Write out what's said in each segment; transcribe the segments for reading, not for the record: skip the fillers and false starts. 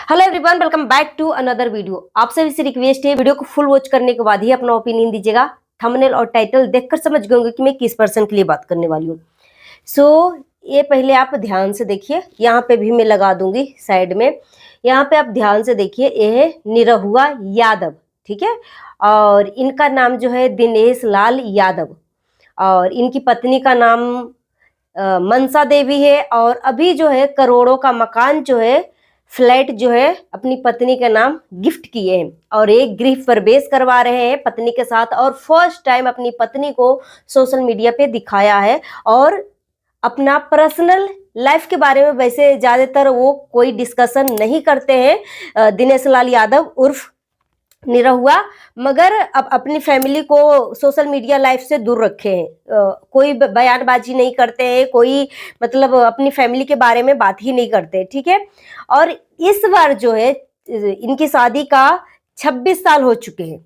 Hello everyone, welcome back to another video. आप सभी से रिक्वेस्ट है, वीडियो को फुल वॉच करने के बाद ही अपना ओपिनियन दीजिएगा। थंबनेल और टाइटल देखकर समझ गए होंगे कि मैं किस पर्सन के लिए बात करने वाली हूँ। ये पहले आप ध्यान से देखिए, यहाँ पे भी मैं लगा दूंगी साइड में। यहाँ पे आप ध्यान से देखिए, ये है निरहुआ यादव, ठीक है। और इनका नाम जो है दिनेश लाल यादव, और इनकी पत्नी का नाम मनसा देवी है। और अभी जो है करोड़ों का मकान जो है, फ्लैट जो है, अपनी पत्नी के नाम गिफ्ट किए हैं और एक गृह प्रवेश करवा रहे हैं पत्नी के साथ। और फर्स्ट टाइम अपनी पत्नी को सोशल मीडिया पे दिखाया है। और अपना पर्सनल लाइफ के बारे में वैसे ज्यादातर वो कोई डिस्कशन नहीं करते हैं, दिनेश लाल यादव उर्फ निरहुआ, मगर अब अपनी फैमिली को सोशल मीडिया लाइफ से दूर रखे हैं। कोई बयानबाजी नहीं करते हैं, कोई मतलब अपनी फैमिली के बारे में बात ही नहीं करते, ठीक है। और इस बार जो है इनकी शादी का 26 साल हो चुके हैं।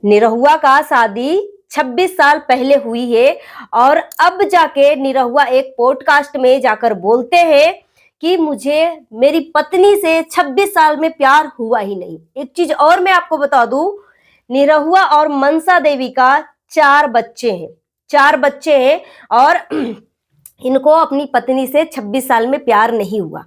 निरहुआ का शादी 26 साल पहले हुई है। और अब जाके निरहुआ एक पॉडकास्ट में जाकर बोलते हैं कि मुझे मेरी पत्नी से 26 साल में प्यार हुआ ही नहीं। एक चीज और मैं आपको बता दूं, निरहुआ और मनसा देवी का 4 बच्चे हैं, 4 बच्चे हैं। और इनको अपनी पत्नी से 26 साल में प्यार नहीं हुआ।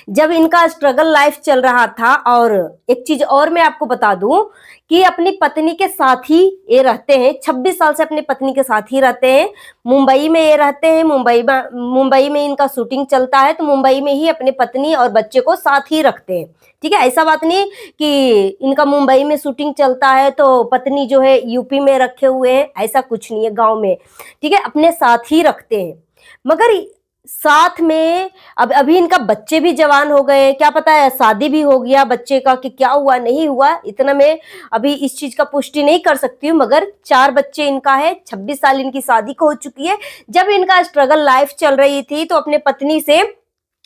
जब इनका स्ट्रगल लाइफ चल रहा था। और एक चीज और मैं आपको बता दूं कि अपनी पत्नी के साथ ही ये रहते हैं, 26 साल से अपनी पत्नी के साथ ही रहते हैं। मुंबई में ये रहते हैं, मुंबई में इनका शूटिंग चलता है, तो मुंबई में ही अपनी पत्नी और बच्चे को साथ ही रखते हैं, ठीक है। ऐसा बात नहीं कि इनका मुंबई में शूटिंग चलता है तो पत्नी जो है यूपी में रखे हुए हैं, ऐसा कुछ नहीं है, गाँव में, ठीक है, अपने साथ ही रखते हैं। मगर साथ में अब अभी इनका बच्चे भी जवान हो गए, क्या पता है शादी भी हो गया बच्चे का, कि क्या हुआ नहीं हुआ, इतना मैं अभी इस चीज का पुष्टि नहीं कर सकती हूँ। मगर 4 बच्चे इनका है, 26 साल इनकी शादी को हो चुकी है। जब इनका स्ट्रगल लाइफ चल रही थी तो अपने पत्नी से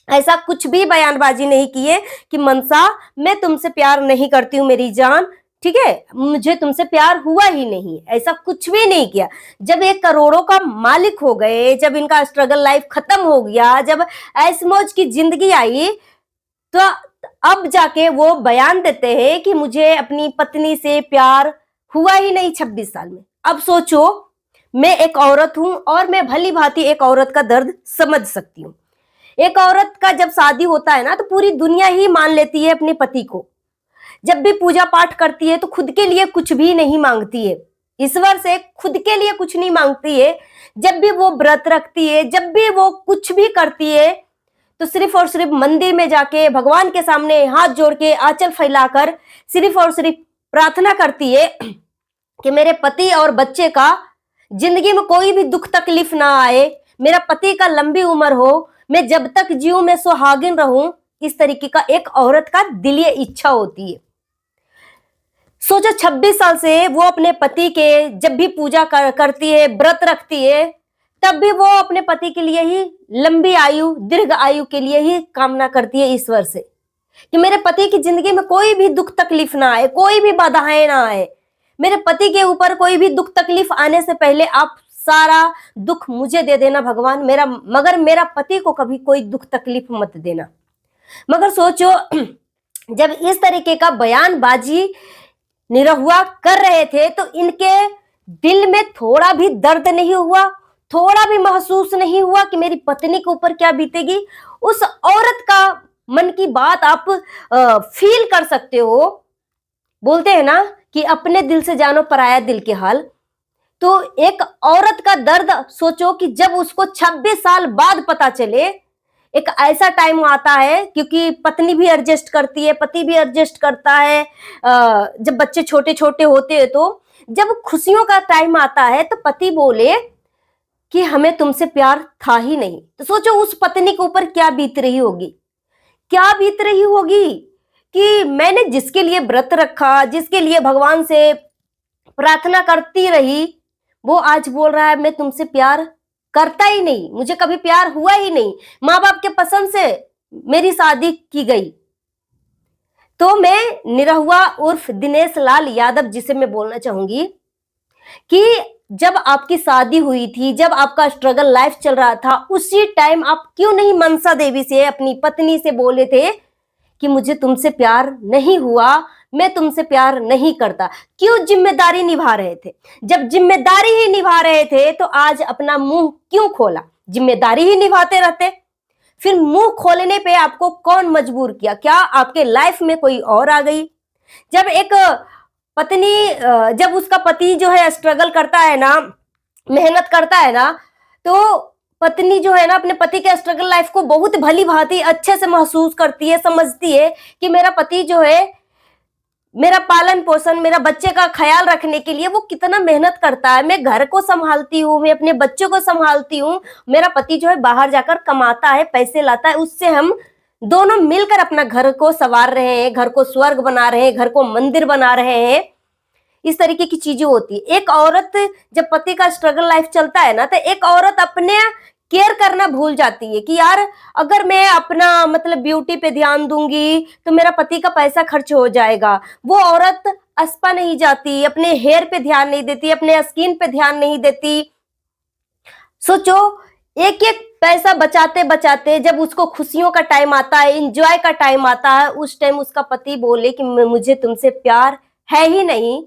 ऐसा कुछ भी बयानबाजी नहीं किए कि मनसा मैं तुमसे प्यार नहीं करती हूँ मेरी जान, ठीक है, मुझे तुमसे प्यार हुआ ही नहीं, ऐसा कुछ भी नहीं किया। जब एक करोड़ों का मालिक हो गए, जब इनका स्ट्रगल लाइफ खत्म हो गया, जब ऐश मौज की जिंदगी आई, तो अब जाके वो बयान देते हैं कि मुझे अपनी पत्नी से प्यार हुआ ही नहीं 26 साल में। अब सोचो, मैं एक औरत हूं और मैं भली भांति एक औरत का दर्द समझ सकती हूँ। एक औरत का जब शादी होता है ना, तो पूरी दुनिया ही मान लेती है अपने पति को। जब भी पूजा पाठ करती है तो खुद के लिए कुछ भी नहीं मांगती है, ईश्वर से खुद के लिए कुछ नहीं मांगती है। जब भी वो व्रत रखती है, जब भी वो कुछ भी करती है, तो सिर्फ और सिर्फ मंदिर में जाके भगवान के सामने हाथ जोड़ के आंचल फैलाकर सिर्फ और सिर्फ प्रार्थना करती है कि मेरे पति और बच्चे का जिंदगी में कोई भी दुख तकलीफ ना आए, मेरा पति का लंबी उम्र हो, मैं जब तक जीऊं मैं सुहागिन रहूं। इस तरीके का एक औरत का दिलीय इच्छा होती है। सोचो, 26 साल से वो अपने पति के जब भी पूजा करती है, व्रत रखती है, तब भी वो अपने पति के लिए ही लंबी आयु, दीर्घ आयु के लिए ही कामना करती है ईश्वर से कि मेरे पति की जिंदगी में कोई भी दुख तकलीफ ना आए, कोई भी बाधाएं ना आए। मेरे पति के ऊपर कोई भी दुख तकलीफ आने से पहले आप सारा दुख मुझे दे देना भगवान, मगर मेरा पति को कभी कोई दुख तकलीफ मत देना। मगर सोचो, जब इस तरीके का बयानबाजी निरहुआ कर रहे थे तो इनके दिल में थोड़ा भी दर्द नहीं हुआ, थोड़ा भी महसूस नहीं हुआ कि मेरी पत्नी के ऊपर क्या बीतेगी। उस औरत का मन की बात आप फील कर सकते हो। बोलते हैं ना कि अपने दिल से जानो पराया दिल के हाल। तो एक औरत का दर्द सोचो कि जब उसको 26 साल बाद पता चले, एक ऐसा टाइम आता है, क्योंकि पत्नी भी एडजस्ट करती है, पति भी एडजस्ट करता है। जब बच्चे छोटे छोटे होते हैं, तो जब खुशियों का टाइम आता है तो पति बोले कि हमें तुमसे प्यार था ही नहीं, तो सोचो उस पत्नी के ऊपर क्या बीत रही होगी, क्या बीत रही होगी कि मैंने जिसके लिए व्रत रखा, जिसके लिए भगवान से प्रार्थना करती रही, वो आज बोल रहा है मैं तुमसे प्यार करता ही नहीं, मुझे कभी प्यार हुआ ही नहीं, माँ बाप के पसंद से मेरी शादी की गई। तो मैं निरहुआ उर्फ दिनेश लाल यादव जिसे मैं बोलना चाहूंगी कि जब आपकी शादी हुई थी, जब आपका स्ट्रगल लाइफ चल रहा था, उसी टाइम आप क्यों नहीं मनसा देवी से, अपनी पत्नी से बोले थे कि मुझे तुमसे प्यार नहीं हुआ, मैं तुमसे प्यार नहीं करता। क्यों जिम्मेदारी निभा रहे थे? जब जिम्मेदारी ही निभा रहे थे तो आज अपना मुंह क्यों खोला? जिम्मेदारी ही निभाते रहते, फिर मुंह खोलने पे आपको कौन मजबूर किया? क्या आपके लाइफ में कोई और आ गई? जब एक पत्नी जब उसका पति जो है स्ट्रगल करता है ना, मेहनत करता है ना, तो पत्नी जो है ना अपने पति के स्ट्रगल लाइफ को बहुत भली भांति अच्छे से महसूस करती है, समझती है कि मेरा पति जो है मेरा पालन पोषण, मेरा बच्चे का ख्याल रखने के लिए वो कितना मेहनत करता है। मैं घर को संभालती हूँ, मैं अपने बच्चों को संभालती हूँ, मेरा पति जो है बाहर जाकर कमाता है, पैसे लाता है, उससे हम दोनों मिलकर अपना घर को संवार रहे हैं, घर को स्वर्ग बना रहे हैं, घर को मंदिर बना रहे हैं। इस तरीके की चीजें होती है। एक औरत जब पति का स्ट्रगल लाइफ चलता है ना, तो एक औरत अपने केयर करना भूल जाती है कि यार अगर मैं अपना मतलब ब्यूटी पे ध्यान दूंगी तो मेरा पति का पैसा खर्च हो जाएगा। वो औरत स्पा नहीं जाती, अपने हेयर पे ध्यान नहीं देती, अपने स्किन पे ध्यान नहीं देती। सोचो, एक एक पैसा बचाते बचाते जब उसको खुशियों का टाइम आता है, इंजॉय का टाइम आता है, उस टाइम उसका पति बोले कि मुझे तुमसे प्यार है ही नहीं।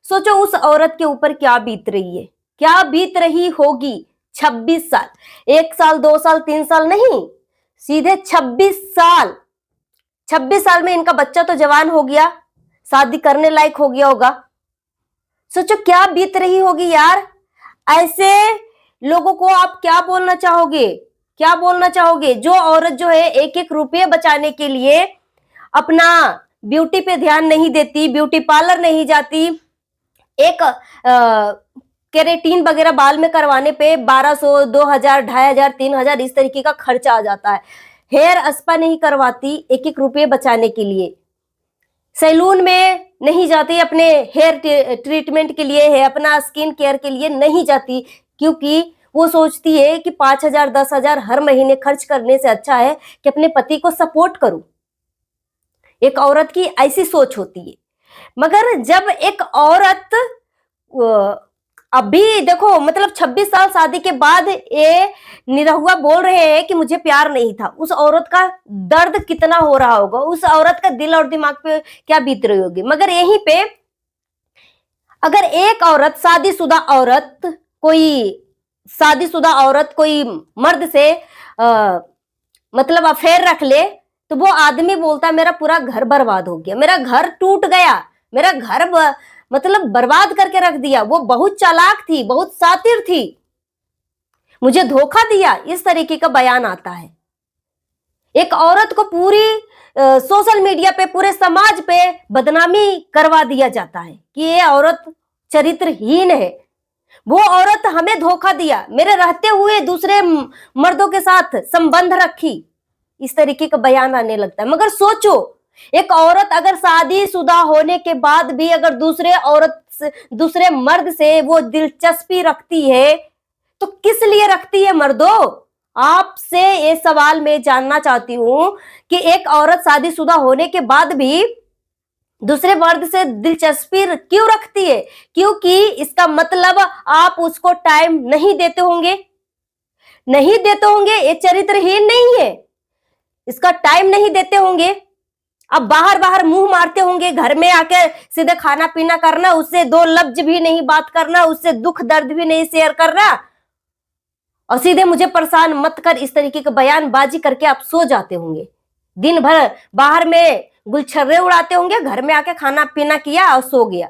सोचो उस औरत के ऊपर क्या बीत रही है, क्या बीत रही होगी। 26 साल, 1 साल 2 साल 3 साल नहीं, सीधे 26 साल। 26 साल में इनका बच्चा तो जवान हो गया, शादी करने लायक हो गया होगा। सोचो क्या बीत रही होगी यार। ऐसे लोगों को आप क्या बोलना चाहोगे? क्या बोलना चाहोगे? जो औरत जो है एक एक रुपये बचाने के लिए अपना ब्यूटी पे ध्यान नहीं देती, ब्यूटी पार्लर नहीं जाती, एक केरेटिन वगैरह बाल में करवाने पे 1200, 2000, 2500, 3000 इस तरीके का खर्चा आ जाता है। हेयर स्पा नहीं करवाती एक एक रुपये बचाने के लिए, सैलून में नहीं जाती अपने हेयर ट्रीटमेंट के लिए, है अपना स्किन केयर के लिए नहीं जाती, क्योंकि वो सोचती है कि 5000, 10,000 हर महीने खर्च करने से अच्छा है कि अपने पति को सपोर्ट करूं। एक औरत की ऐसी सोच होती है। मगर जब एक औरत अभी देखो मतलब 26 साल शादी के बाद ये निरहुआ बोल रहे हैं कि मुझे प्यार नहीं था, उस औरत का दर्द कितना हो रहा होगा, उस औरत का दिल और दिमाग पे क्या बीत रही होगी। मगर यहीं पे अगर एक औरत शादीशुदा औरत कोई मर्द से मतलब अफेयर रख ले, तो वो आदमी बोलता मेरा पूरा घर बर्बाद हो गया, मेरा घर टूट गया, मेरा घर मतलब बर्बाद करके रख दिया। वो बहुत चालाक थी, बहुत शातिर थी, मुझे धोखा दिया, इस तरीके का बयान आता है। एक औरत को पूरी सोशल मीडिया पे, पूरे समाज पे बदनामी करवा दिया जाता है कि ये औरत चरित्रहीन है, वो औरत हमें धोखा दिया, मेरे रहते हुए दूसरे मर्दों के साथ संबंध रखी, इस तरीके का बयान आने लगता है। मगर सोचो, एक औरत अगर शादीशुदा होने के बाद भी अगर दूसरे मर्द से वो दिलचस्पी रखती है, तो किस लिए रखती है मर्दों? आपसे ये सवाल मैं जानना चाहती हूं कि एक औरत शादीशुदा होने के बाद भी दूसरे मर्द से दिलचस्पी क्यों रखती है? क्योंकि इसका मतलब आप उसको टाइम नहीं देते होंगे, ये चरित्रहीन नहीं है, इसका टाइम नहीं देते होंगे। अब बाहर मुंह मारते होंगे, घर में आकर सीधे खाना पीना करना, उससे 2 लफ्ज भी नहीं बात करना, उससे दुख दर्द भी नहीं शेयर करना, और सीधे मुझे परेशान मत कर, इस तरीके का बयानबाजी करके आप सो जाते होंगे। दिन भर बाहर में गुलछर्रे उड़ाते होंगे, घर में आके खाना पीना किया और सो गया।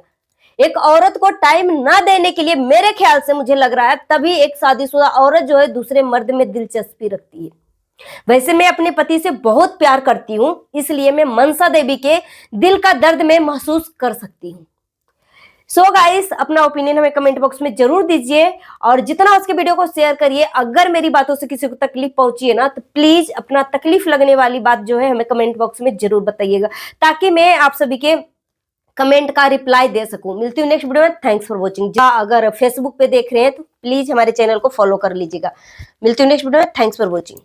एक औरत को टाइम ना देने के लिए मेरे ख्याल से मुझे लग रहा है तभी एक शादीशुदा औरत जो है दूसरे मर्द में दिलचस्पी रखती है। वैसे मैं अपने पति से बहुत प्यार करती हूँ, इसलिए मैं मनसा देवी के दिल का दर्द में महसूस कर सकती हूँ। सो गाइस, अपना ओपिनियन हमें कमेंट बॉक्स में जरूर दीजिए और जितना उसके वीडियो को शेयर करिए। अगर मेरी बातों से किसी को तकलीफ पहुंची है ना, तो प्लीज अपना तकलीफ लगने वाली बात जो है हमें कमेंट बॉक्स में जरूर बताइएगा, ताकि मैं आप सभी के कमेंट का रिप्लाई दे सकूं। मिलती हूँ नेक्स्ट वीडियो में। Thanks for watching. अगर फेसबुक पे देख रहे हैं तो प्लीज हमारे चैनल को फॉलो कर लीजिएगा। मिलती हूँ नेक्स्ट वीडियो में। Thanks for watching.